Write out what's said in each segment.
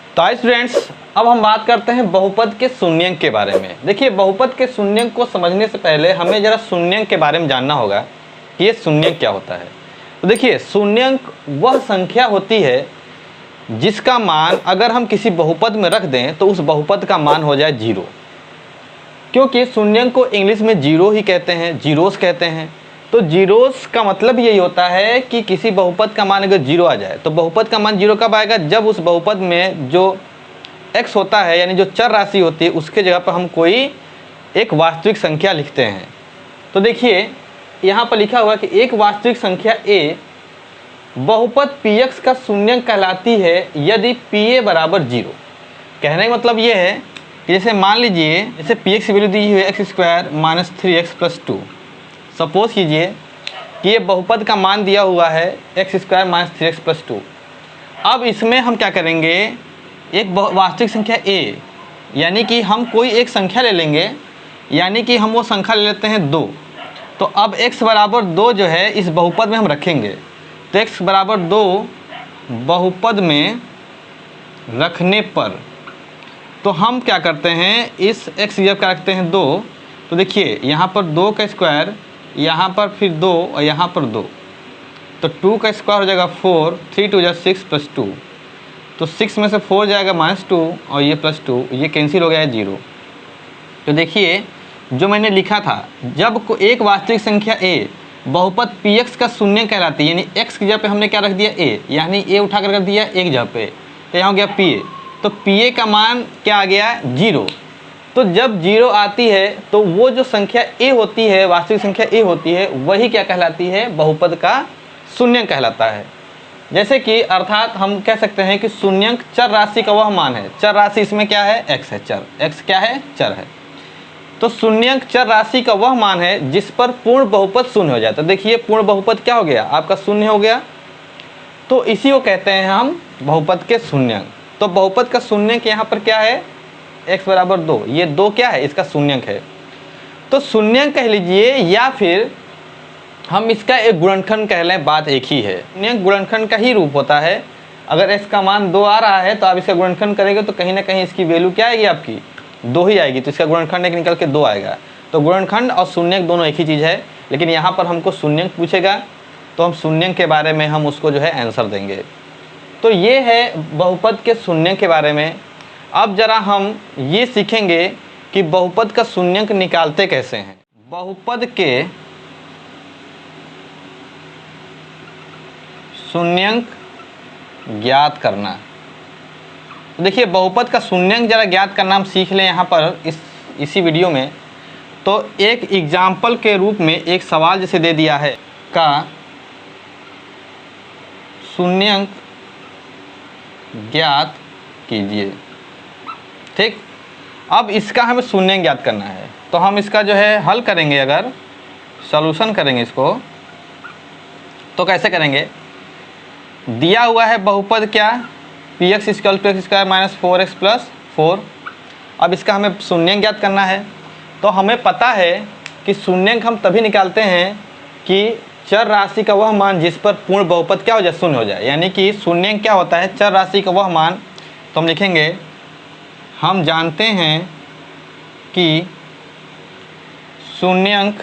तो आइए स्टूडेंट्स, अब हम बात करते हैं बहुपद के शून्यंक के बारे में। देखिए, बहुपद के शून्यंक को समझने से पहले हमें जरा शून्यंक के बारे में जानना होगा कि ये शून्यंक क्या होता है। तो देखिए, शून्यंक वह संख्या होती है जिसका मान अगर हम किसी बहुपद में रख दें तो उस बहुपद का मान हो जाए जीरो। क्योंकि शून्यंक को इंग्लिश में जीरो ही कहते हैं, जीरोस कहते हैं। तो जीरोस का मतलब यही होता है कि किसी बहुपद का मान अगर जीरो आ जाए तो बहुपद का मान जीरो कब आएगा? जब उस बहुपद में जो x होता है यानी जो चर राशि होती है उसके जगह पर हम कोई एक वास्तविक संख्या लिखते हैं। तो देखिए, यहाँ पर लिखा हुआ कि एक वास्तविक संख्या a बहुपद px का शून्यंक कहलाती है यदि pa बराबर जीरो। कहने का मतलब ये है कि जैसे मान लीजिए, जैसे px की वैल्यू दी हुई है x square minus 3x plus 2। Suppose कीजिए कि ये बहुपद का मान दिया हुआ है x square minus 3x plus 2। अब इसमें हम क्या करेंगे, एक वास्तविक संख्या a यानी कि हम कोई एक संख्या ले लेंगे, यानी कि हम वो संख्या ले लेते हैं 2। तो अब x बराबर 2 जो है इस बहुपद में हम रखेंगे। तो x बराबर 2 बहुपद में रखने पर तो हम क्या करते हैं, इस x जब क्या रखते हैं 2, तो देखिए यहाँ पर 2 का स्क्वायर, यहाँ पर फिर 2 और यहाँ पर 2, तो 2 का स्क्वायर हो जाएगा 4, 3 2 6 प्लस 2, तो 6 में से 4 जाएगा -2 और ये प्लस 2, ये कैंसिल हो गया है 0। तो देखिए, जो मैंने लिखा था, जब को एक वास्तविक संख्या a बहुपद px का शून्य कहलाती है, यानी x की जगह पे हमने क्या रख दिया a, यानी a उठा कर रख दिया एक जगह पे, तो यहाँ हो गया pa। तो pa का मान क्या आ गया? 0। तो जब 0 आती है तो वो जो संख्या a होती है, वास्तविक संख्या a होती है, वही क्या कहलाती है? बहुपद का शून्यंक कहलाता है। जैसे कि अर्थात हम कह सकते हैं कि शून्यंक चर राशि का वह मान है। चर राशि इसमें क्या है? x है, चर x क्या है? चर है। तो शून्यंक चर राशि का वह मान है जिस पर पूर्ण बहुपद शून्य हो जाता है। देखिए, पूर्ण बहुपद क्या हो गया? आपका शून्य हो गया। तो इसी को कहते हैं हम बहुपद के शून्यंक। तो बहुपद का शून्यंक यहाँ पर क्या है? x बराबर 2। ये 2 क्या है? इसका शून्यंक है। तो शून्यंक कह लीजिए या फिर हम इसका एक गुणनखंड कह लें, बात एक ही है। शून्यंक गुणनखंड का ही रूप होता है। अगर x का मान 2 आ रहा है तो आप इसका गुणनखंड करेंगे तो कहीं ना कहीं इसकी वैल्यू क्या आएगी? आपकी 2 ही आएगी। तो इसका गुणनखंड एक निकल के 2 आएगा। तो गुणनखंड और शून्यंक दोनों एक ही चीज़ है, लेकिन यहाँ पर हमको शून्यंक पूछेगा तो हम शून्यंक के बारे में हम उसको जो है आंसर देंगे। तो ये है बहुपद के शून्यंक के बारे में। अब जरा हम ये सीखेंगे कि बहुपद का शून्यंक निकालते कैसे हैं। बहुपद के शून्यंक ज्ञात करना। देखिए, बहुपद का शून्यंक जरा ज्ञात करना हम सीख लें यहाँ पर इसी वीडियो में। तो एक एग्जाम्पल के रूप में एक सवाल जैसे दे दिया है का शून्यंक ज्ञात कीजिए। ठीक, अब इसका हमें शून्यंक ज्ञात करना है तो हम इसका जो है हल करेंगे, अगर सॉल्यूशन करेंगे इसको तो कैसे करेंगे। दिया हुआ है बहुपद क्या? px equal to x square minus 4x plus 4। अब इसका हमें शून्यंक ज्ञात करना है। तो हमें पता है कि शून्यंक हम तभी निकालते हैं कि चर राशि का वह मान जिस पर पूर्ण बहुपद क्या हो जाए? शून्य हो जाए। यानी कि शून्यंक क्या होता है? चर राशि का वह मान। तो हम लिखेंगे, हम जानते हैं कि शून्यंक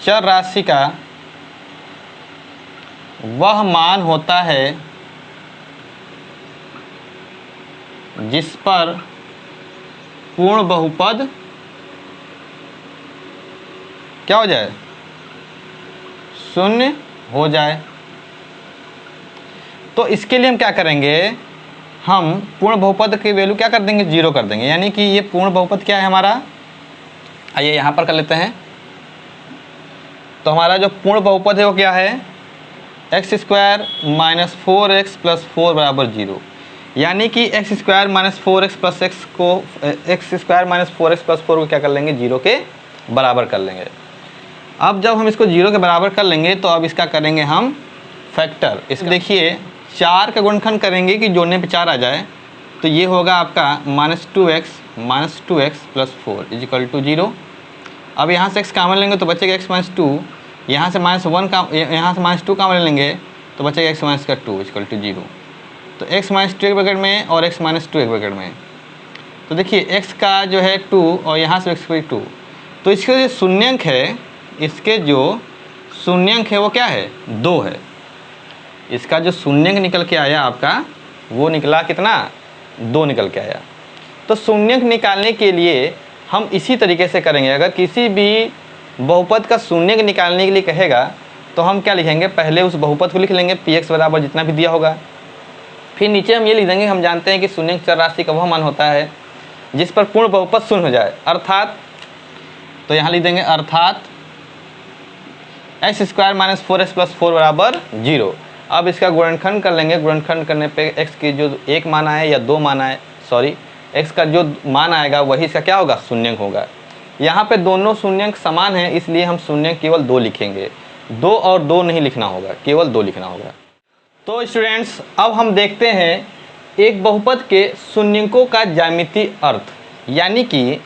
चर राशि का वह मान होता है जिस पर पूर्ण बहुपद क्या हो जाए? शून्य हो जाए। तो इसके लिए हम क्या करेंगे, हम पूर्ण बहुपद की वैल्यू क्या कर देंगे? 0 कर देंगे। यानी कि ये पूर्ण बहुपद क्या है हमारा? आइए यहाँ पर कर लेते हैं। तो हमारा जो पूर्ण बहुपद है वो क्या है? X square minus 4x plus 4 बराबर 0। यानी कि x square minus 4x plus x को x square minus 4x plus 4 को क्या कर लेंगे? 0 के बराबर कर लेंगे। अब जब हम इसको 0 के बराबर कर लेंगे तो अब इसका करेंगे हम फैक्टर। इस देखिए, 4 का गुणनखंड करेंगे कि जोड़ने पे 4 आ जाए, तो ये होगा आपका -2x plus 4 is equal to 0। अब यहाँ से x कामन लेंगे तो बचेगा x माइनस 2, यहाँ से -1 का यहाँ से -2 कामन लेंगे तो बचेगा x माइनस का 2 इज इक्वल टू 0। तो x माइनस 2 एक ब्रैकेट में और x माइनस 2 एक ब्रैकेट में। तो देखिए x का जो है 2 और यहाँ से x 2, तो इसके जो शून्यंक है, इसके जो शून्यंक है वो क्या है, 2 है। इसका जो शून्यंक निकल के आया आपका वो निकला कितना, 2 निकल के आया। तो शून्यंक निकालने के लिए हम इसी तरीके से करेंगे। अगर किसी भी बहुपद का शून्यंक निकालने के लिए कहेगा तो हम क्या लिखेंगे, पहले उस बहुपद को लिख लेंगे px बराबर जितना भी दिया होगा, फिर नीचे हम ये लिख देंगे, हम जानते हैं कि शून्यंक चर राशि का वह मान होता है जिस पर पूर्ण बहुपद शून्य हो जाए, अर्थात, तो यहाँ लिख देंगे अर्थात x² माइनस 4x प्लस 4 बराबर 0। अब इसका गुणनखंड कर लेंगे, गुणनखंड करने पे x की जो एक मान आए या 2 मान आए, सॉरी x का जो मान आएगा वही इसका क्या होगा, शून्यंक होगा। यहाँ पे दोनों शून्यंक समान हैं, इसलिए हम शून्यंक केवल 2 लिखेंगे, 2 और 2 नहीं लिखना होगा, केवल 2 लिखना होगा। तो स्टूडेंट्स अब हम देखते हैं एक बहुपद के शून्यंकों का ज्यामितीय अर्थ, यानी कि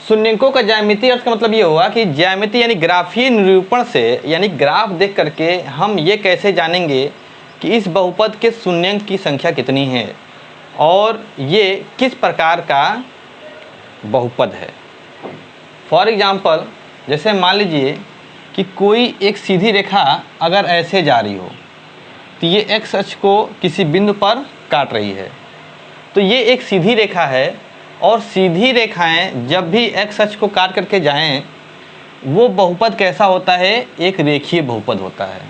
शून्यंकों का ज्यामितीय अर्थ का मतलब ये हुआ कि ज्यामिति यानी ग्राफीय निरूपण से, यानी ग्राफ देख करके हम ये कैसे जानेंगे कि इस बहुपद के शून्यंक की संख्या कितनी है और ये किस प्रकार का बहुपद है। फॉर एग्जाम्पल, जैसे मान लीजिए कि कोई एक सीधी रेखा अगर ऐसे जा रही हो तो ये x अक्ष को किसी बिंदु पर काट रही है, तो ये एक सीधी रेखा है और सीधी रेखाएं जब भी x अक्ष को काट करके जाएं वो बहुपद कैसा होता है, एक रेखीय बहुपद होता है,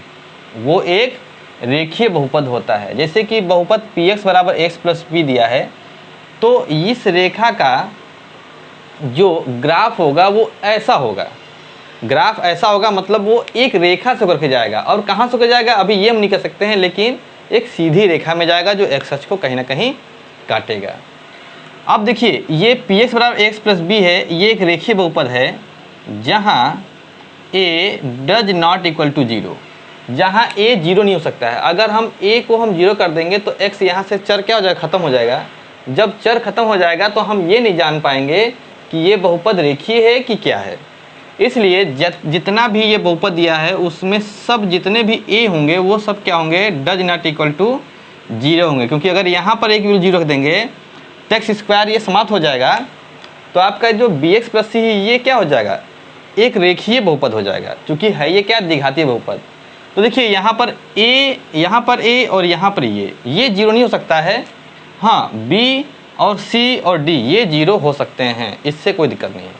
वो एक रेखीय बहुपद होता है। जैसे कि बहुपद px बराबर x प्लस b दिया है, तो इस रेखा का जो ग्राफ होगा वो ऐसा होगा, ग्राफ ऐसा होगा, मतलब वो एक रेखा से होकर के जाएगा। और कहाँ से होकर जाएगा अभी ये हम नहीं कह सकते हैं, लेकिन एक सीधी रेखा में जाएगा जो x अक्ष को कहीं ना कहीं काटेगा। अब देखिए ये px बराबर x प्लस b है, ये एक रेखीय बहुपद है जहाँ a does not equal to 0, जहाँ a 0 नहीं हो सकता है। अगर हम a को हम 0 कर देंगे तो x यहाँ से चर क्या हो जाएगा, ख़त्म हो जाएगा। जब चर ख़त्म हो जाएगा तो हम ये नहीं जान पाएंगे कि ये बहुपद रेखीय है कि क्या है। इसलिए जितना भी ये बहुपद दिया है उसमें सब जितने भी a होंगे वो सब क्या होंगे, डज नॉट इक्वल टू 0 होंगे, क्योंकि अगर यहाँ पर एक वैल्यू 0 रख देंगे तो x² ये समाप्त हो जाएगा, तो आपका जो bx प्लस c ये क्या हो जाएगा, एक रेखीय बहुपद हो जाएगा, क्योंकि है ये क्या, द्विघातीय बहुपद। तो देखिए यहाँ पर a और यहाँ पर ये 0 नहीं हो सकता है। हाँ, b और c और d ये 0 हो सकते हैं, इससे कोई दिक्कत नहीं है।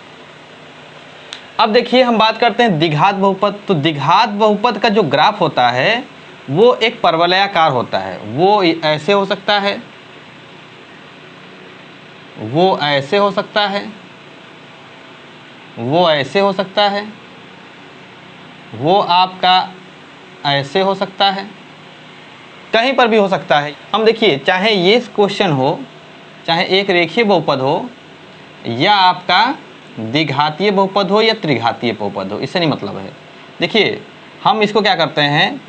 अब देखिए हम बात करते हैं द्विघात बहुपद। तो द्विघात बहुपद का जो ग्राफ होता है वो एक परवलयाकार होता है, वो ऐसे हो सकता है, वो ऐसे हो सकता है, वो ऐसे हो सकता है, वो आपका ऐसे हो सकता है, कहीं पर भी हो सकता है। हम देखिए चाहे ये क्वेश्चन हो, चाहे एक रेखीय बहुपद हो या आपका द्विघातीय बहुपद हो या त्रिघातीय बहुपद हो, इससे नहीं मतलब है। देखिए हम इसको क्या करते हैं,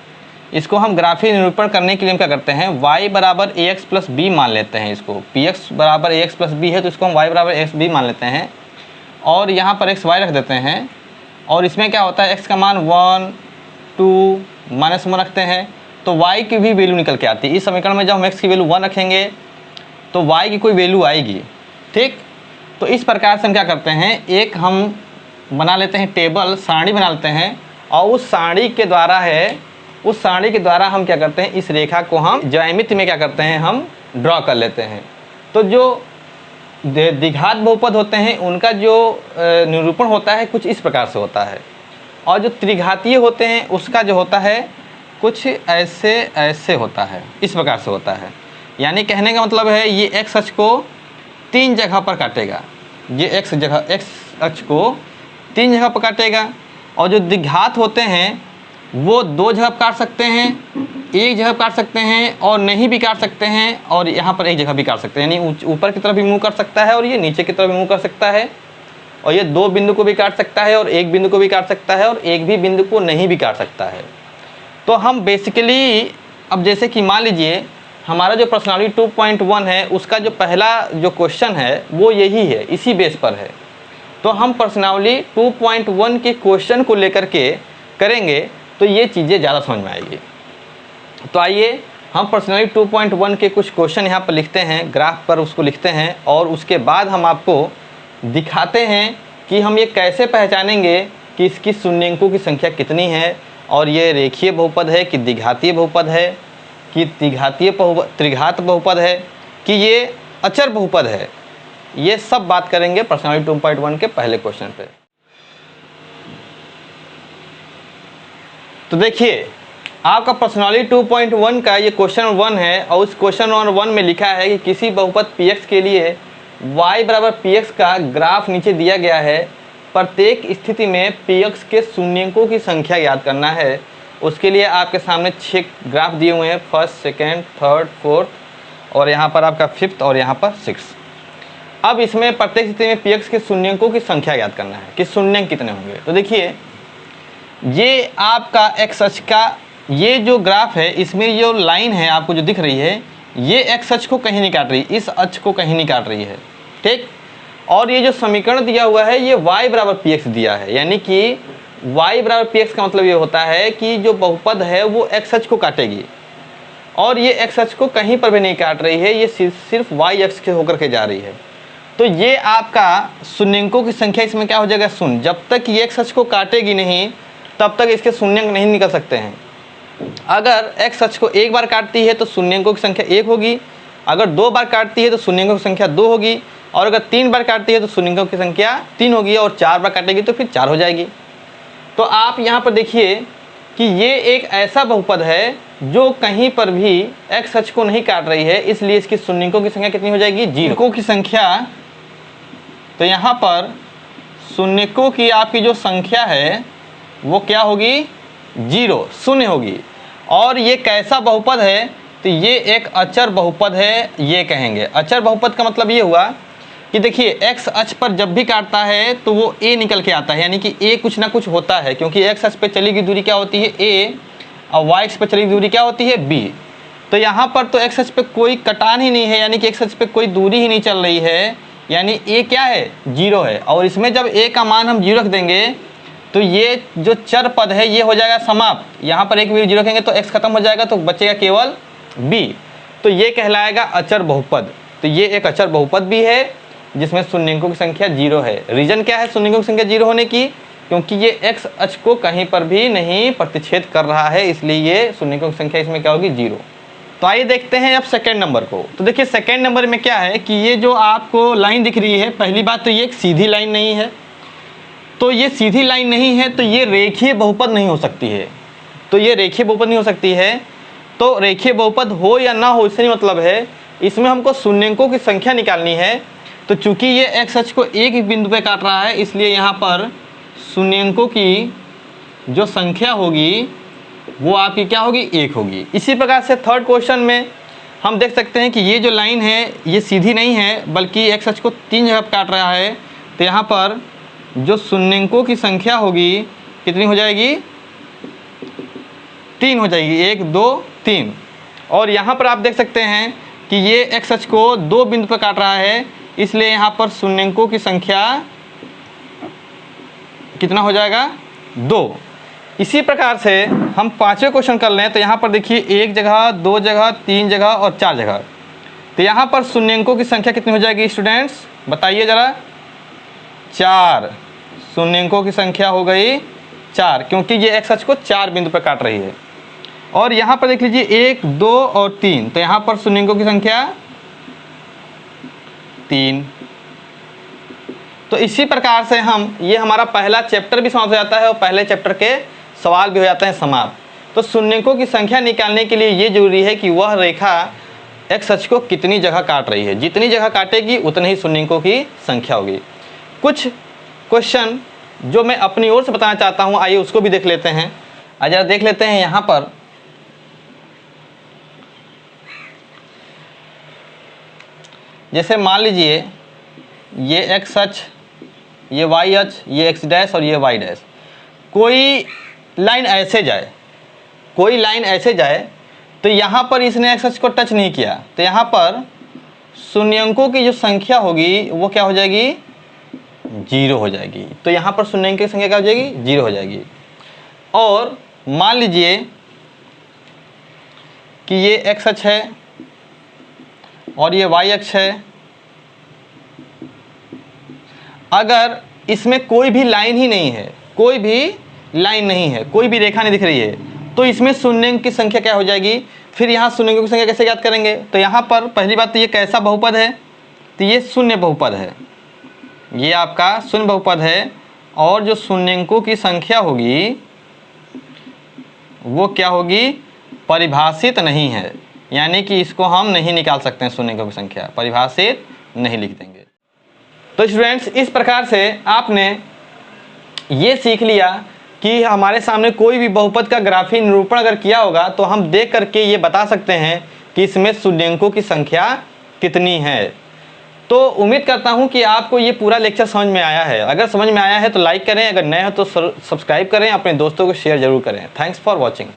इसको हम ग्राफीय निरूपण करने के लिए हम क्या करते हैं, y बराबर ax प्लस b मान लेते हैं। इसको px बराबर ax प्लस b है तो इसको हम y बराबर ax b मान लेते हैं और यहाँ पर x y रख देते हैं। और इसमें क्या होता है, x का मान 1 2 माइनस 1 रखते हैं तो y की भी वैल्यू निकल के आती है। इस समीकरण में जब हम x की वैल्यू 1 रखेंगे तो y की कोई वैल्यू आएगी, ठीक। तो इस प्रकार से हम क्या करते हैं, एक हम बना लेते हैं टेबल, सारणी बना लेते हैं और उस सारणी के द्वारा हम क्या करते हैं, इस रेखा को हम ज्यामिति में क्या करते हैं, हम ड्रॉ कर लेते हैं। तो जो द्विघात बहुपद होते हैं उनका जो निरूपण होता है कुछ इस प्रकार से होता है, और जो त्रिघातीय होते हैं उसका जो होता है कुछ ऐसे होता है, इस प्रकार से होता है। यानी कहने का मतलब है ये x अक्ष को 3 जगह पर काटेगा, ये x अक्ष को 3 जगह पर काटेगा। और जो द्विघात होते हैं वो 2 जगह काट सकते हैं, 1 जगह काट सकते हैं और नहीं भी काट सकते हैं, और यहाँ पर 1 जगह भी काट सकते हैं। यानी ऊपर की तरफ भी मूव कर सकता है और ये नीचे की तरफ भी मूव कर सकता है, और ये 2 बिंदु को भी काट सकता है और 1 बिंदु को भी काट सकता है और 1 भी बिंदु को नहीं भी काट सकता है। तो हम बेसिकली अब जैसे कि मान लीजिए हमारा जो पर्सनालिटी 2.1 है उसका जो पहला जो क्वेश्चन है वो यही है, इसी बेस पर है। तो हम पर्सनालिटी 2.1 के क्वेश्चन को लेकर के करेंगे तो ये चीज़ें ज़्यादा समझ में आएगी। तो आइए हम पर्सनली 2.1 के कुछ क्वेश्चन यहाँ पर लिखते हैं, ग्राफ पर उसको लिखते हैं और उसके बाद हम आपको दिखाते हैं कि हम ये कैसे पहचानेंगे कि इसकी शून्यंकों की संख्या कितनी है और ये रेखीय बहुपद है कि द्विघातीय बहुपद है कि त्रिघात बहुपद है कि ये अचर बहुपद है। ये सब बात करेंगे पर्सनली 2.1 के पहले क्वेश्चन पे। तो देखिए आपका पर्सनली 2.1 का ये क्वेश्चन 1 है और उस क्वेश्चन 1 में लिखा है कि किसी बहुपद px के लिए y बराबर px का ग्राफ नीचे दिया गया है। प्रत्येक स्थिति में px के शून्यंकों की संख्या याद करना है। उसके लिए आपके सामने 6 ग्राफ दिए हुए हैं, फर्स्ट, सेकेंड, थर्ड, फोर्थ और यहाँ पर आपका फिफ्थ और यहाँ पर 6। अब इसमें प्रत्येक स्थिति में px के शून्यंकों की संख्या याद करना है कि शून्यंक कितने होंगे। तो देखिए ये आपका एक्स अक्ष का ये जो ग्राफ है, इसमें जो लाइन है आपको जो दिख रही है, ये एक्स अक्ष को कहीं नहीं काट रही, इस अक्ष को कहीं नहीं काट रही है, ठीक। और ये जो समीकरण दिया हुआ है ये y बराबर px दिया है, यानी कि y बराबर px का मतलब ये होता है कि जो बहुपद है वो एक्स अक्ष को काटेगी और ये एक्स अक्ष को कहीं पर भी नहीं काट रही है, ये सिर्फ y अक्ष के होकर के जा रही है। तो ये आपका शून्यंकों की संख्या इसमें क्या हो जाएगा, शून्य। जब तक ये एक्स अक्ष को काटेगी नहीं तब तक इसके शून्यंक नहीं निकल सकते हैं। अगर एक्स अक्ष को एक बार काटती है तो शून्यंकों की संख्या 1 होगी, अगर 2 बार काटती है तो शून्यंकों की संख्या 2 होगी और अगर 3 बार काटती है तो शून्यंकों की संख्या 3 होगी और 4 बार काटेगी तो फिर 4 हो जाएगी। तो आप यहाँ पर देखिए कि ये एक ऐसा बहुपद है जो कहीं पर भी एक्स अक्ष को नहीं काट रही है, इसलिए इसकी शून्यंकों की संख्या कितनी हो जाएगी, 0। शून्यकों की संख्या, तो यहाँ पर शून्यकों की आपकी जो संख्या है वो क्या होगी, 0, शून्य होगी। और ये कैसा बहुपद है, तो ये एक अचर बहुपद है, ये कहेंगे। अचर बहुपद का मतलब ये हुआ कि देखिए एक्स अक्ष पर जब भी काटता है तो वो a निकल के आता है, यानी कि a कुछ ना कुछ होता है, क्योंकि एक्स अक्ष पे चली गई दूरी क्या होती है, a, और y अक्ष पे चली गई दूरी क्या होती है, b। तो यहाँ पर तो एक्स अक्ष पे कोई कटान ही नहीं है, यानी कि एक्स अक्ष पे कोई दूरी ही नहीं चल रही है, यानी a क्या है, 0 है। और इसमें जब a का मान हम 0 रख देंगे तो ये जो चर पद है ये हो जाएगा समाप्त। यहाँ पर एक भी 0 रखेंगे तो x खत्म हो जाएगा, तो बचेगा केवल b। तो ये कहलाएगा अचर बहुपद। तो ये एक अचर बहुपद भी है जिसमें शून्यंकों की संख्या 0 है। रीजन क्या है शून्यंकों की संख्या 0 होने की, क्योंकि ये x अक्ष को कहीं पर भी नहीं प्रतिच्छेद कर रहा है, इसलिए ये शून्यंकों की संख्या इसमें क्या होगी, 0। तो आइए देखते हैं अब सेकेंड नंबर को। तो देखिए सेकेंड नंबर में क्या है कि ये जो आपको लाइन दिख रही है, पहली बात तो ये एक सीधी लाइन नहीं है, तो ये सीधी लाइन नहीं है तो ये रेखीय बहुपद नहीं हो सकती है। तो ये रेखीय बहुपद नहीं हो सकती है, तो रेखीय बहुपद हो या ना हो इससे नहीं मतलब है, इसमें हमको शून्यंकों की संख्या निकालनी है। तो चूंकि ये एक्स अक्ष को एक ही बिंदु पे काट रहा है, इसलिए यहाँ पर शून्यंकों की जो संख्या होगी वो आपकी क्या होगी, 1 होगी। इसी प्रकार से थर्ड क्वेश्चन में हम देख सकते हैं कि ये जो लाइन है ये सीधी नहीं है बल्कि एक्स अक्ष को 3 जगह काट रहा है, तो यहाँ पर जो शून्यंकों की संख्या होगी कितनी हो जाएगी, 3 हो जाएगी, 1 2 3। और यहाँ पर आप देख सकते हैं कि ये एक्स अक्ष को 2 बिंदु पर काट रहा है, इसलिए यहाँ पर शून्यंकों की संख्या कितना हो जाएगा, 2। इसी प्रकार से हम पांचवें क्वेश्चन कर लें। तो यहाँ पर देखिए 1 जगह, 2 जगह, 3 जगह और 4 जगह। तो यहाँ पर शून्यंकों की संख्या कितनी हो जाएगी स्टूडेंट्स, बताइए ज़रा, 4। शून्यंकों की संख्या हो गई 4, क्योंकि ये एक्स अक्ष को 4 बिंदु पर काट रही है। और यहाँ पर देख लीजिए 1 2 और 3, तो यहाँ पर शून्यंकों की संख्या 3। तो इसी प्रकार से हम ये हमारा पहला चैप्टर भी समाप्त हो जाता है और पहले चैप्टर के सवाल भी हो जाते हैं समाप्त। तो शून्यंकों की संख्या निकालने के लिए ये जरूरी है कि वह रेखा एक्स अक्ष को कितनी जगह काट रही है, जितनी जगह काटेगी उतनी ही शून्यंकों की संख्या होगी। कुछ क्वेश्चन जो मैं अपनी ओर से बताना चाहता हूं, आइए उसको भी देख लेते हैं। जरा देख लेते हैं यहाँ पर। जैसे मान लीजिए ये एक्स अक्ष, ये वाई अक्ष, ये एक्स डैश और ये वाई डैश। कोई लाइन ऐसे जाए, कोई लाइन ऐसे जाए, तो यहाँ पर इसने एक्स अक्ष को टच नहीं किया, तो यहाँ पर शून्यंकों की जो संख्या होगी वो क्या हो जाएगी, 0 हो जाएगी। तो यहाँ पर शून्यंकों की संख्या क्या हो जाएगी, 0 हो जाएगी। और मान लीजिए कि ये x अक्ष है और ये y अक्ष है। अगर इसमें कोई भी लाइन ही नहीं है, कोई भी लाइन नहीं है, कोई भी रेखा नहीं दिख रही है, तो इसमें शून्यंक की संख्या क्या हो जाएगी? फिर यहाँ शून्यंकों की संख्या कैसे ज्ञात करेंगे? तो यहाँ पर पहली बात तो ये कैसा बहुपद है? तो ये शून्य बहुपद है, ये आपका शून्य बहुपद है। और जो शून्यंकों की संख्या होगी वो क्या होगी? परिभाषित नहीं है, यानी कि इसको हम नहीं निकाल सकते हैं, शून्यंकों की संख्या परिभाषित नहीं लिख देंगे। तो स्टूडेंट्स, इस प्रकार से आपने ये सीख लिया कि हमारे सामने कोई भी बहुपद का ग्राफीय निरूपण अगर किया होगा तो हम देख करके ये बता सकते हैं कि इसमें शून्यंकों की संख्या कितनी है। तो उम्मीद करता हूँ कि आपको ये पूरा लेक्चर समझ में आया है। अगर समझ में आया है तो लाइक करें, अगर नए हो तो सब्सक्राइब करें, अपने दोस्तों को शेयर जरूर करें। Thanks for watching.